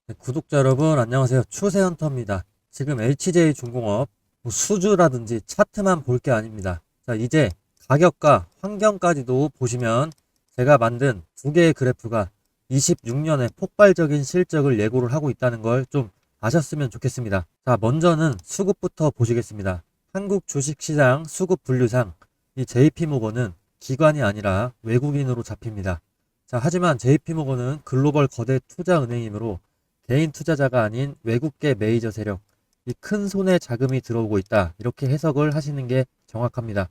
네, 구독자 여러분 안녕하세요. 추세헌터입니다. 지금 LCJ중공업 수주라든지 차트만 볼 게 아닙니다. 자, 이제 가격과 환경까지도 보시면 제가 만든 두 개의 그래프가 26년에 폭발적인 실적을 예고를 하고 있다는 걸 좀 아셨으면 좋겠습니다. 자, 먼저는 수급부터 보시겠습니다. 한국 주식시장 수급 분류상 이 JP모건은 기관이 아니라 외국인으로 잡힙니다. 자, 하지만 JP모건은 글로벌 거대 투자은행이므로 개인 투자자가 아닌 외국계 메이저 세력, 이 큰 손에 자금이 들어오고 있다. 이렇게 해석을 하시는 게 정확합니다.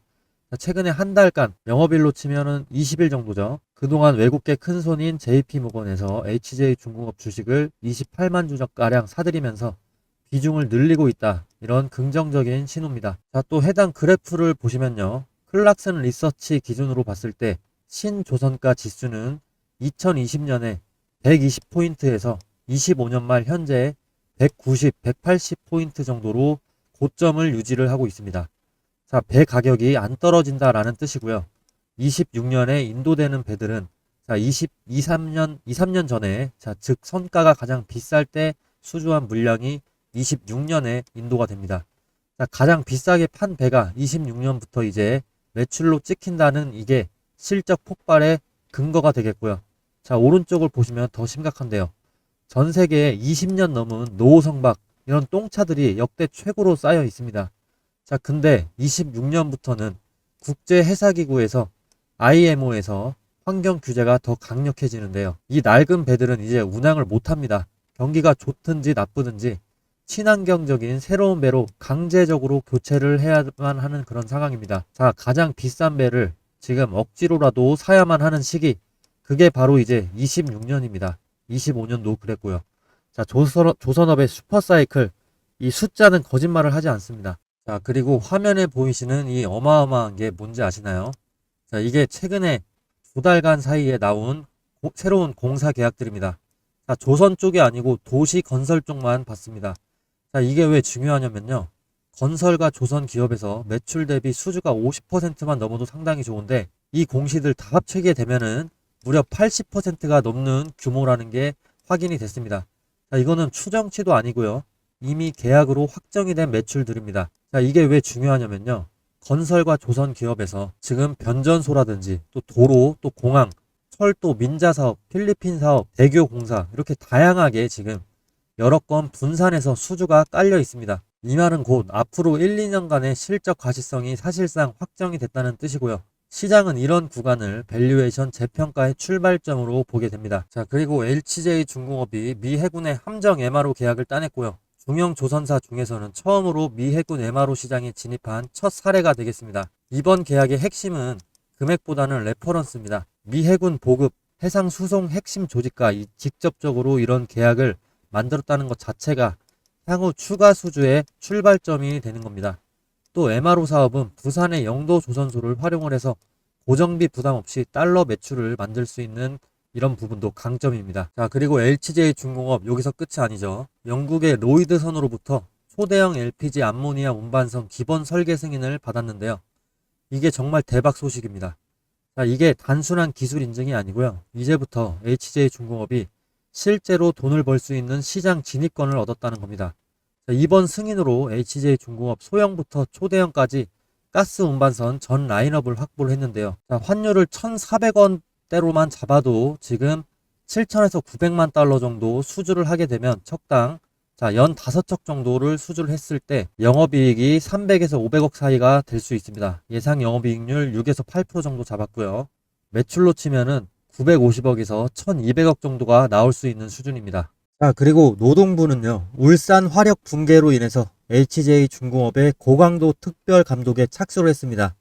최근에 한 달간 영업일로 치면은 20일 정도죠. 그동안 외국계 큰 손인 JP모건에서 HJ중공업 주식을 28만 주가량 사들이면서 비중을 늘리고 있다. 이런 긍정적인 신호입니다. 자, 또 해당 그래프를 보시면요. 클락슨 리서치 기준으로 봤을 때 신조선가 지수는 2020년에 120포인트에서 25년 말 현재 190, 180포인트 정도로 고점을 유지를 하고 있습니다. 자, 배 가격이 안 떨어진다라는 뜻이고요. 26년에 인도되는 배들은 자, 23년 전에 즉 선가가 가장 비쌀 때 수주한 물량이 26년에 인도가 됩니다. 자, 가장 비싸게 판 배가 26년부터 이제 매출로 찍힌다는 이게 실적 폭발의 근거가 되겠고요. 자, 오른쪽을 보시면 더 심각한데요. 전 세계에 20년 넘은 노후성박 이런 똥차들이 역대 최고로 쌓여 있습니다. 자, 근데 26년부터는 국제해사기구에서 IMO에서 환경 규제가 더 강력해지는데요. 이 낡은 배들은 이제 운항을 못합니다. 경기가 좋든지 나쁘든지 친환경적인 새로운 배로 강제적으로 교체를 해야만 하는 그런 상황입니다. 자, 가장 비싼 배를 지금 억지로라도 사야만 하는 시기, 그게 바로 이제 26년입니다. 25년도 그랬고요. 자, 조선업의 슈퍼사이클, 이 숫자는 거짓말을 하지 않습니다. 자, 그리고 화면에 보이시는 이 어마어마한 게 뭔지 아시나요? 자, 이게 최근에 두 달간 사이에 나온 새로운 공사 계약들입니다. 자, 조선 쪽이 아니고 도시 건설 쪽만 봤습니다. 자, 이게 왜 중요하냐면요. 건설과 조선 기업에서 매출 대비 수주가 50%만 넘어도 상당히 좋은데 이 공시들 다 합치게 되면은 무려 80%가 넘는 규모라는 게 확인이 됐습니다. 자, 이거는 추정치도 아니고요. 이미 계약으로 확정이 된 매출들입니다. 자, 이게 왜 중요하냐면요. 건설과 조선 기업에서 지금 변전소라든지 또 도로, 또 공항, 철도, 민자사업, 필리핀 사업, 대교 공사 이렇게 다양하게 지금 여러 건 분산해서 수주가 깔려 있습니다. 이 말은 곧 앞으로 1, 2년간의 실적 가시성이 사실상 확정이 됐다는 뜻이고요. 시장은 이런 구간을 밸류에이션 재평가의 출발점으로 보게 됩니다. 자, 그리고 LCJ중공업이 미 해군의 함정 MRO 계약을 따냈고요. 중형 조선사 중에서는 처음으로 미 해군 MRO 시장에 진입한 첫 사례가 되겠습니다. 이번 계약의 핵심은 금액보다는 레퍼런스입니다. 미 해군 보급 해상 수송 핵심 조직과 직접적으로 이런 계약을 만들었다는 것 자체가 향후 추가 수주의 출발점이 되는 겁니다. 또 MRO 사업은 부산의 영도 조선소를 활용을 해서 고정비 부담 없이 달러 매출을 만들 수 있는 이런 부분도 강점입니다. 자, 그리고 LCJ중공업 여기서 끝이 아니죠. 영국의 로이드선으로부터 초대형 LPG 암모니아 운반선 기본 설계 승인을 받았는데요. 이게 정말 대박 소식입니다. 자, 이게 단순한 기술 인증이 아니고요. 이제부터 HJ중공업이 실제로 돈을 벌 수 있는 시장 진입권을 얻었다는 겁니다. 자, 이번 승인으로 HJ중공업 소형부터 초대형까지 가스 운반선 전 라인업을 확보를 했는데요. 자, 환율을 1,400원대로만 잡아도 지금 7천에서 900만 달러 정도 수주를 하게 되면 척당 연 5척 정도를 수주를 했을 때 영업이익이 300에서 500억 사이가 될 수 있습니다. 예상 영업이익률 6에서 8% 정도 잡았고요. 매출로 치면은 950억에서 1200억 정도가 나올 수 있는 수준입니다. 자, 그리고 노동부는요, 울산 화력 붕괴로 인해서 HJ중공업의 고강도 특별 감독에 착수를 했습니다.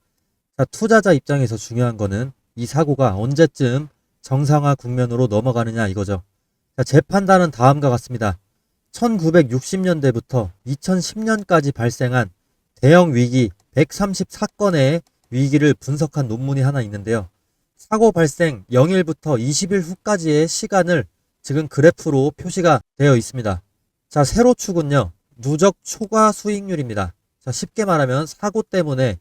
자, 투자자 입장에서 중요한 거는 이 사고가 언제쯤 정상화 국면으로 넘어가느냐 이거죠. 자, 제 판단은 다음과 같습니다. 1960년대부터 2010년까지 발생한 대형 위기 134건의 위기를 분석한 논문이 하나 있는데요. 사고 발생 0일부터 20일 후까지의 시간을 지금 그래프로 표시가 되어 있습니다. 자, 세로축은요, 누적 초과 수익률입니다. 자, 쉽게 말하면 사고 때문에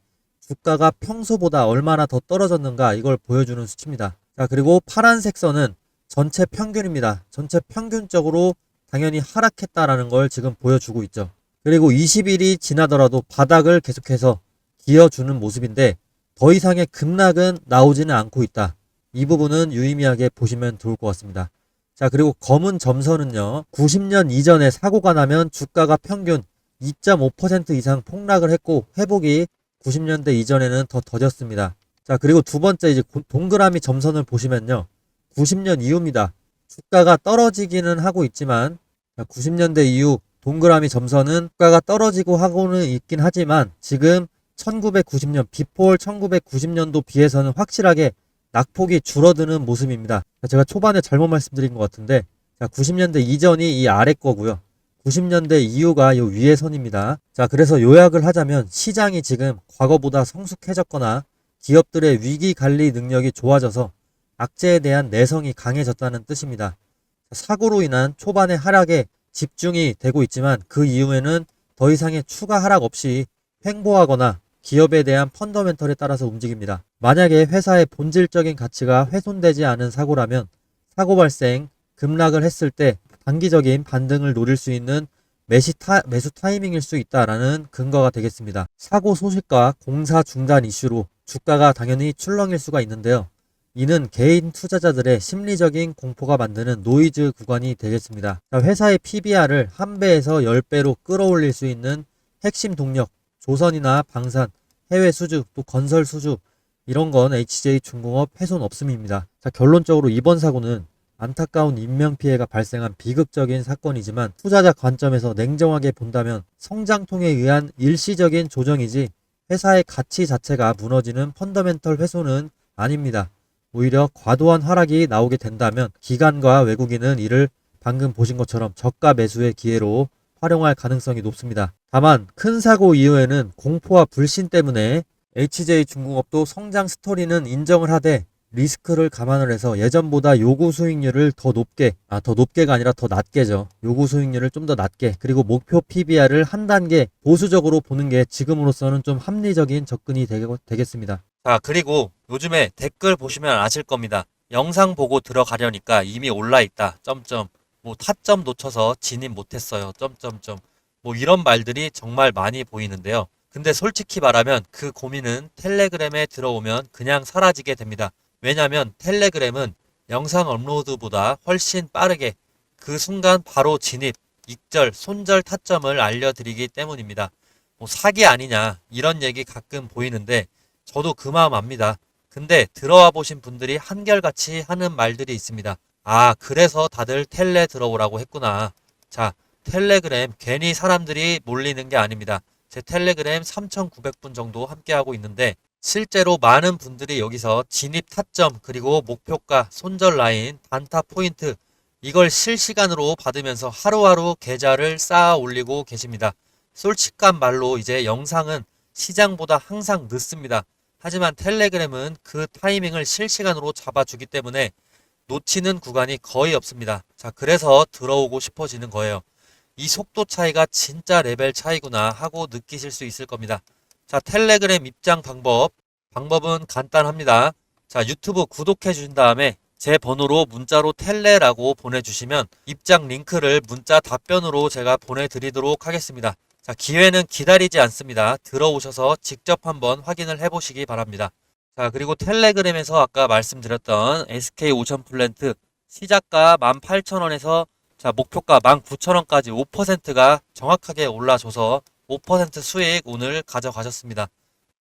주가가 평소보다 얼마나 더 떨어졌는가 이걸 보여주는 수치입니다. 자, 그리고 파란색 선은 전체 평균입니다. 전체 평균적으로 당연히 하락했다라는 걸 지금 보여주고 있죠. 그리고 20일이 지나더라도 바닥을 계속해서 기어주는 모습인데 더 이상의 급락은 나오지는 않고 있다. 이 부분은 유의미하게 보시면 좋을 것 같습니다. 자, 그리고 검은 점선은요, 90년 이전에 사고가 나면 주가가 평균 2.5% 이상 폭락을 했고 회복이 90년대 이전에는 더 더뎠습니다. 자, 그리고 두 번째 이제 동그라미 점선을 보시면요, 90년 이후입니다. 주가가 떨어지기는 하고 있지만 90년대 이후 동그라미 점선은 주가가 떨어지고 하고는 있긴 하지만 지금 1990년 비폴 1990년도 비해서는 확실하게 낙폭이 줄어드는 모습입니다. 제가 초반에 잘못 말씀드린 것 같은데 90년대 이전이 이 아래 거고요. 90년대 이후가 이 위의 선입니다. 자, 그래서 요약을 하자면 시장이 지금 과거보다 성숙해졌거나 기업들의 위기 관리 능력이 좋아져서 악재에 대한 내성이 강해졌다는 뜻입니다. 사고로 인한 초반의 하락에 집중이 되고 있지만 그 이후에는 더 이상의 추가 하락 없이 횡보하거나 기업에 대한 펀더멘털에 따라서 움직입니다. 만약에 회사의 본질적인 가치가 훼손되지 않은 사고라면 사고 발생, 급락을 했을 때 단기적인 반등을 노릴 수 있는 매수 타이밍일 수 있다라는 근거가 되겠습니다. 사고 소식과 공사 중단 이슈로 주가가 당연히 출렁일 수가 있는데요. 이는 개인 투자자들의 심리적인 공포가 만드는 노이즈 구간이 되겠습니다. 회사의 PBR을 1배에서 10배로 끌어올릴 수 있는 핵심 동력, 조선이나 방산, 해외 수주, 또 건설 수주, 이런 건 HJ중공업 훼손 없음입니다. 자, 결론적으로 이번 사고는 안타까운 인명피해가 발생한 비극적인 사건이지만 투자자 관점에서 냉정하게 본다면 성장통에 의한 일시적인 조정이지 회사의 가치 자체가 무너지는 펀더멘털 훼손은 아닙니다. 오히려 과도한 하락이 나오게 된다면 기관과 외국인은 이를 방금 보신 것처럼 저가 매수의 기회로 활용할 가능성이 높습니다. 다만 큰 사고 이후에는 공포와 불신 때문에 HJ중공업도 성장 스토리는 인정을 하되 리스크를 감안을 해서 예전보다 요구 수익률을 더 높게가 아니라 더 낮게죠. 요구 수익률을 좀 더 낮게, 그리고 목표 PBR을 한 단계 보수적으로 보는 게 지금으로서는 좀 합리적인 접근이 되겠습니다. 자, 그리고 요즘에 댓글 보시면 아실 겁니다. 영상 보고 들어가려니까 이미 올라있다. 뭐 타점 놓쳐서 진입 못했어요. 뭐 이런 말들이 정말 많이 보이는데요. 근데 솔직히 말하면 그 고민은 텔레그램에 들어오면 그냥 사라지게 됩니다. 왜냐면 텔레그램은 영상 업로드보다 훨씬 빠르게 그 순간 바로 진입, 익절, 손절 타점을 알려드리기 때문입니다. 뭐 사기 아니냐 이런 얘기 가끔 보이는데 저도 그 마음 압니다. 근데 들어와 보신 분들이 한결같이 하는 말들이 있습니다. 아, 그래서 다들 텔레 들어오라고 했구나. 자, 텔레그램 괜히 사람들이 몰리는 게 아닙니다. 제 텔레그램 3,900분 정도 함께하고 있는데 실제로 많은 분들이 여기서 진입 타점, 그리고 목표가, 손절 라인, 단타 포인트 이걸 실시간으로 받으면서 하루하루 계좌를 쌓아 올리고 계십니다. 솔직한 말로 이제 영상은 시장보다 항상 늦습니다. 하지만 텔레그램은 그 타이밍을 실시간으로 잡아주기 때문에 놓치는 구간이 거의 없습니다. 자, 그래서 들어오고 싶어지는 거예요. 이 속도 차이가 진짜 레벨 차이구나 하고 느끼실 수 있을 겁니다. 자, 텔레그램 입장 방법은 간단합니다. 자, 유튜브 구독해 주신 다음에 제 번호로 문자로 텔레라고 보내주시면 입장 링크를 문자 답변으로 제가 보내드리도록 하겠습니다. 자, 기회는 기다리지 않습니다. 들어오셔서 직접 한번 확인을 해보시기 바랍니다. 자, 그리고 텔레그램에서 아까 말씀드렸던 SK오션플랜트 시작가 18,000원에서 자, 목표가 19,000원까지 5%가 정확하게 올라줘서 5% 수익 오늘 가져가셨습니다.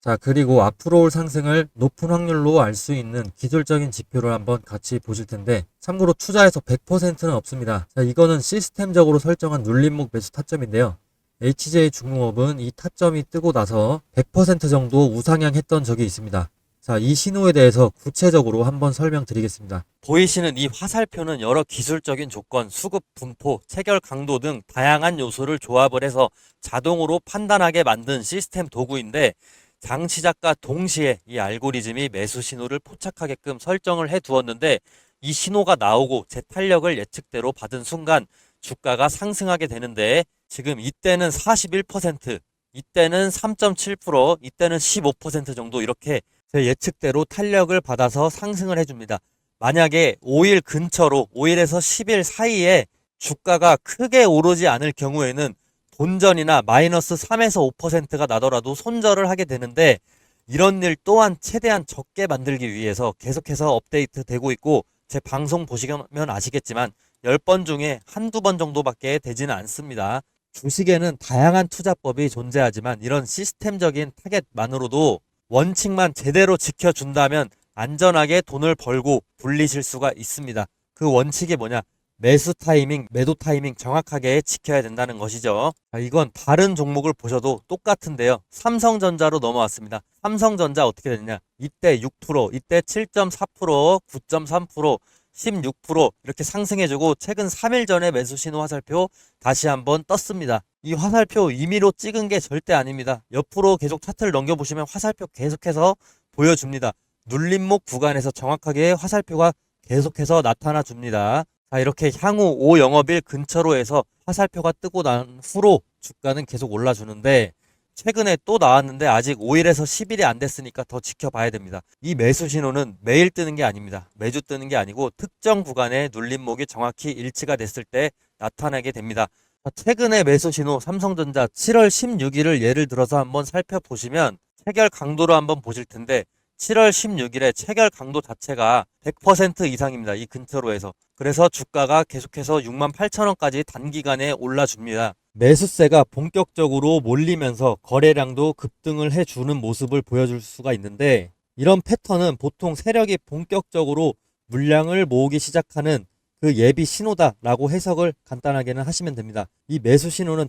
자, 그리고 앞으로 올 상승을 높은 확률로 알 수 있는 기술적인 지표를 한번 같이 보실 텐데 참고로 투자에서 100%는 없습니다. 자, 이거는 시스템적으로 설정한 눌림목 매수 타점인데요. HJ중공업은 이 타점이 뜨고 나서 100% 정도 우상향 했던 적이 있습니다. 자, 이 신호에 대해서 구체적으로 한번 설명드리겠습니다. 보이시는 이 화살표는 여러 기술적인 조건, 수급 분포, 체결 강도 등 다양한 요소를 조합을 해서 자동으로 판단하게 만든 시스템 도구인데 장 시작과 동시에 이 알고리즘이 매수 신호를 포착하게끔 설정을 해 두었는데 이 신호가 나오고 제 탄력을 예측대로 받은 순간 주가가 상승하게 되는데 지금 이때는 41%, 이때는 3.7%, 이때는 15% 정도 이렇게 제 예측대로 탄력을 받아서 상승을 해줍니다. 만약에 5일 근처로 5일에서 10일 사이에 주가가 크게 오르지 않을 경우에는 본전이나 마이너스 3에서 5%가 나더라도 손절을 하게 되는데, 이런 일 또한 최대한 적게 만들기 위해서 계속해서 업데이트 되고 있고, 제 방송 보시면 아시겠지만 10번 중에 한두 번 정도밖에 되지는 않습니다. 주식에는 다양한 투자법이 존재하지만 이런 시스템적인 타겟만으로도 원칙만 제대로 지켜준다면 안전하게 돈을 벌고 불리실 수가 있습니다. 그 원칙이 뭐냐? 매수 타이밍, 매도 타이밍 정확하게 지켜야 된다는 것이죠. 이건 다른 종목을 보셔도 똑같은데요. 삼성전자로 넘어왔습니다. 삼성전자 어떻게 됐냐? 이때 6%, 이때 7.4%, 9.3%, 16% 이렇게 상승해주고 최근 3일 전에 매수 신호 화살표 다시 한번 떴습니다. 이 화살표 임의로 찍은 게 절대 아닙니다. 옆으로 계속 차트를 넘겨보시면 화살표 계속해서 보여줍니다. 눌림목 구간에서 정확하게 화살표가 계속해서 나타나 줍니다. 자, 이렇게 향후 5영업일 근처로 해서 화살표가 뜨고 난 후로 주가는 계속 올라주는데, 최근에 또 나왔는데 아직 5일에서 10일이 안 됐으니까 더 지켜봐야 됩니다. 이 매수 신호는 매일 뜨는 게 아닙니다. 매주 뜨는 게 아니고 특정 구간의 눌림목이 정확히 일치가 됐을 때 나타나게 됩니다. 최근에 매수 신호 삼성전자 7월 16일을 예를 들어서 한번 살펴보시면 체결 강도로 한번 보실 텐데, 7월 16일에 체결 강도 자체가 100% 이상입니다. 이 근처로 해서. 그래서 주가가 계속해서 68,000원까지 단기간에 올라줍니다. 매수세가 본격적으로 몰리면서 거래량도 급등을 해주는 모습을 보여줄 수가 있는데, 이런 패턴은 보통 세력이 본격적으로 물량을 모으기 시작하는 그 예비 신호다라고 해석을 간단하게는 하시면 됩니다. 이 매수 신호는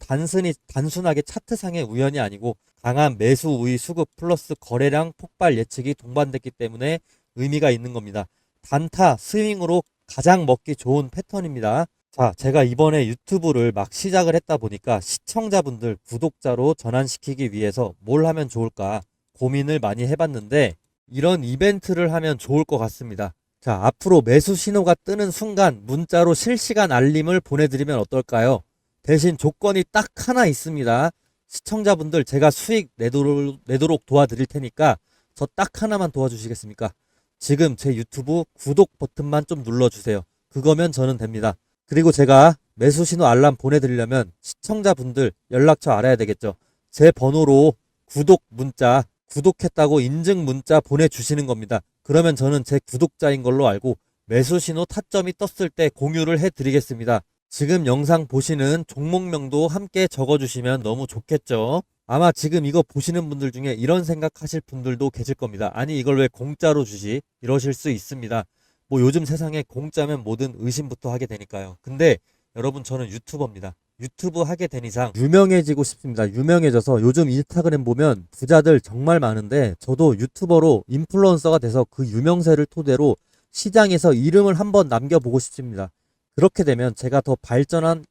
단순하게 차트상의 우연이 아니고 강한 매수 우위 수급 플러스 거래량 폭발 예측이 동반됐기 때문에 의미가 있는 겁니다. 단타 스윙으로 가장 먹기 좋은 패턴입니다. 자, 제가 이번에 유튜브를 막 시작을 했다 보니까 시청자분들 구독자로 전환시키기 위해서 뭘 하면 좋을까 고민을 많이 해봤는데, 이런 이벤트를 하면 좋을 것 같습니다. 자, 앞으로 매수 신호가 뜨는 순간 문자로 실시간 알림을 보내드리면 어떨까요? 대신 조건이 딱 하나 있습니다. 시청자분들 제가 수익 내도록 도와드릴 테니까 저 딱 하나만 도와주시겠습니까? 지금 제 유튜브 구독 버튼만 좀 눌러주세요. 그거면 저는 됩니다. 그리고 제가 매수 신호 알람 보내드리려면 시청자분들 연락처 알아야 되겠죠. 제 번호로 구독 문자, 구독했다고 인증 문자 보내주시는 겁니다. 그러면 저는 제 구독자인 걸로 알고 매수 신호 타점이 떴을 때 공유를 해드리겠습니다. 지금 영상 보시는 종목명도 함께 적어주시면 너무 좋겠죠. 아마 지금 이거 보시는 분들 중에 이런 생각하실 분들도 계실 겁니다. 아니 이걸 왜 공짜로 주지? 이러실 수 있습니다. 뭐 요즘 세상에 공짜면 뭐든 의심부터 하게 되니까요. 근데 여러분, 저는 유튜버입니다. 유튜브 하게 된 이상 유명해지고 싶습니다. 유명해져서 요즘 인스타그램 보면 부자들 정말 많은데, 저도 유튜버로 인플루언서가 돼서 그 유명세를 토대로 시장에서 이름을 한번 남겨보고 싶습니다. 그렇게 되면 제가 더 발전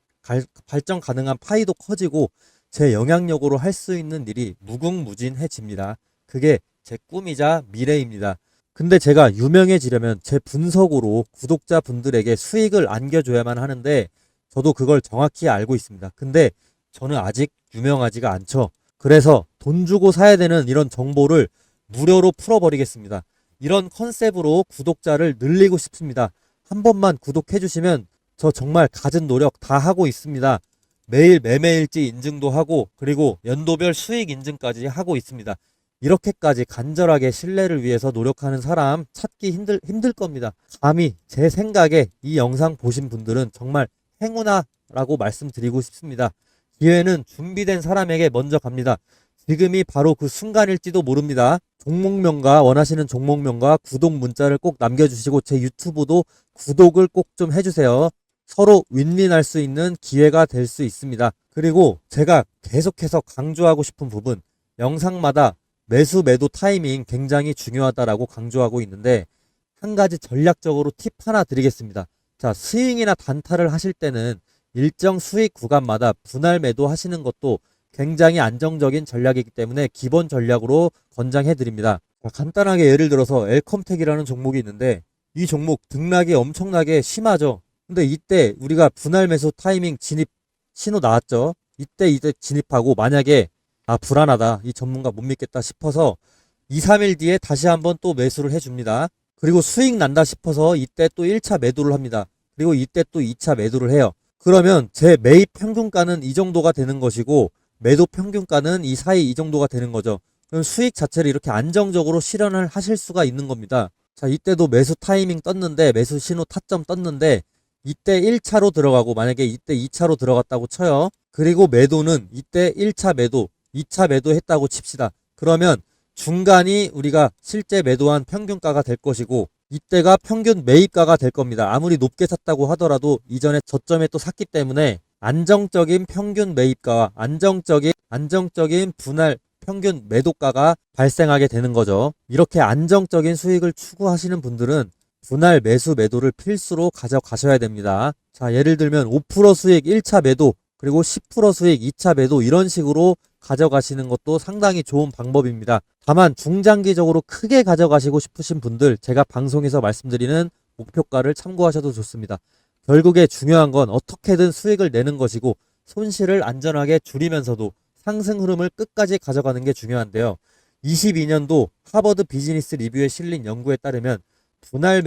가능한 파이도 커지고 제 영향력으로 할 수 있는 일이 무궁무진해집니다. 그게 제 꿈이자 미래입니다. 근데 제가 유명해지려면 제 분석으로 구독자분들에게 수익을 안겨줘야만 하는데, 저도 그걸 정확히 알고 있습니다. 근데 저는 아직 유명하지가 않죠. 그래서 돈 주고 사야 되는 이런 정보를 무료로 풀어버리겠습니다. 이런 컨셉으로 구독자를 늘리고 싶습니다. 한 번만 구독해 주시면 저 정말 갖은 노력 다 하고 있습니다. 매일 매매일지 인증도 하고, 그리고 연도별 수익 인증까지 하고 있습니다. 이렇게까지 간절하게 신뢰를 위해서 노력하는 사람 찾기 힘들 겁니다. 감히 제 생각에 이 영상 보신 분들은 정말 행운아라고 말씀드리고 싶습니다. 기회는 준비된 사람에게 먼저 갑니다. 지금이 바로 그 순간일지도 모릅니다. 종목명과 원하시는 종목명과 구독 문자를 꼭 남겨주시고 제 유튜브도 구독을 꼭 좀 해주세요. 서로 윈윈할 수 있는 기회가 될 수 있습니다. 그리고 제가 계속해서 강조하고 싶은 부분, 영상마다 매수 매도 타이밍 굉장히 중요하다라고 강조하고 있는데, 한 가지 전략적으로 팁 하나 드리겠습니다. 자, 스윙이나 단타를 하실 때는 일정 수익 구간마다 분할 매도 하시는 것도 굉장히 안정적인 전략이기 때문에 기본 전략으로 권장해 드립니다. 간단하게 예를 들어서 엘컴텍이라는 종목이 있는데, 이 종목 등락이 엄청나게 심하죠. 근데 이때 우리가 분할 매수 타이밍 진입 신호 나왔죠. 이때 진입하고, 만약에 불안하다, 이 전문가 못 믿겠다 싶어서 2, 3일 뒤에 다시 한번 또 매수를 해줍니다. 그리고 수익 난다 싶어서 이때 또 1차 매도를 합니다. 그리고 이때 또 2차 매도를 해요. 그러면 제 매입 평균가는 이 정도가 되는 것이고 매도 평균가는 이 사이 이 정도가 되는 거죠. 그럼 수익 자체를 이렇게 안정적으로 실현을 하실 수가 있는 겁니다. 자, 이때도 매수 타이밍 떴는데, 매수 신호 타점 떴는데, 이때 1차로 들어가고, 만약에 이때 2차로 들어갔다고 쳐요. 그리고 매도는 이때 1차 매도, 2차 매도 했다고 칩시다. 그러면 중간이 우리가 실제 매도한 평균가가 될 것이고, 이때가 평균 매입가가 될 겁니다. 아무리 높게 샀다고 하더라도 이전에 저점에 또 샀기 때문에 안정적인 평균 매입가와 안정적인 분할 평균 매도가가 발생하게 되는 거죠. 이렇게 안정적인 수익을 추구하시는 분들은 분할 매수 매도를 필수로 가져가셔야 됩니다. 자, 예를 들면 5% 수익 1차 매도, 그리고 10% 수익 2차 매도, 이런 식으로 가져가시는 것도 상당히 좋은 방법입니다. 다만 중장기적으로 크게 가져가시고 싶으신 분들, 제가 방송에서 말씀드리는 목표가를 참고하셔도 좋습니다. 결국에 중요한 건 어떻게든 수익을 내는 것이고 손실을 안전하게 줄이면서도 상승 흐름을 끝까지 가져가는 게 중요한데요. 22년도 하버드 비즈니스 리뷰에 실린 연구에 따르면 분할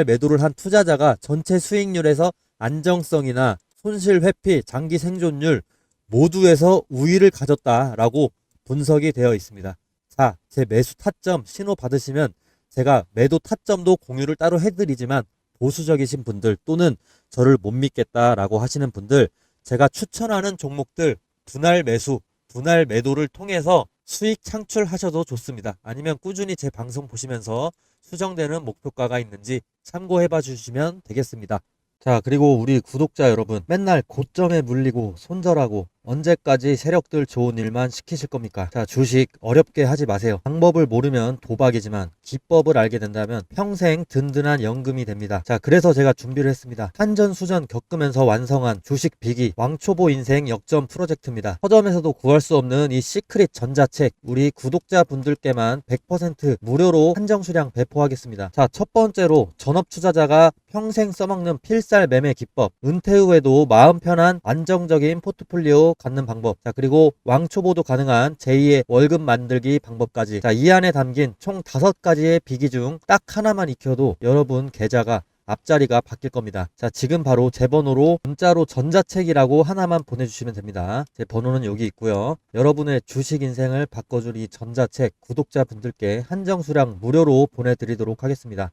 매도를 한 투자자가 전체 수익률에서 안정성이나 손실 회피, 장기 생존율 모두에서 우위를 가졌다라고 분석이 되어 있습니다. 자, 제 매수 타점 신호 받으시면 제가 매도 타점도 공유를 따로 해드리지만, 보수적이신 분들 또는 저를 못 믿겠다라고 하시는 분들, 제가 추천하는 종목들 분할 매수, 분할 매도를 통해서 수익 창출하셔도 좋습니다. 아니면 꾸준히 제 방송 보시면서 수정되는 목표가가 있는지 참고해 봐 주시면 되겠습니다. 자, 그리고 우리 구독자 여러분, 맨날 고점에 물리고 손절하고 언제까지 세력들 좋은 일만 시키실 겁니까? 자, 주식 어렵게 하지 마세요. 방법을 모르면 도박이지만 기법을 알게 된다면 평생 든든한 연금이 됩니다. 자, 그래서 제가 준비를 했습니다. 산전수전 겪으면서 완성한 주식 비기 왕초보 인생 역전 프로젝트입니다. 서점에서도 구할 수 없는 이 시크릿 전자책, 우리 구독자분들께만 100% 무료로 한정 수량 배포하겠습니다. 자, 첫 번째로 전업 투자자가 평생 써먹는 필살 매매 기법, 은퇴 후에도 마음 편한 안정적인 포트폴리오 갖는 방법, 자, 그리고 왕초보도 가능한 제2의 월급 만들기 방법까지, 자, 이 안에 담긴 총 5가지의 비기 중 딱 하나만 익혀도 여러분 계좌가 앞자리가 바뀔 겁니다. 자, 지금 바로 제 번호로 문자로 전자책이라고 하나만 보내주시면 됩니다. 제 번호는 여기 있고요. 여러분의 주식 인생을 바꿔줄 이 전자책 구독자분들께 한정 수량 무료로 보내드리도록 하겠습니다.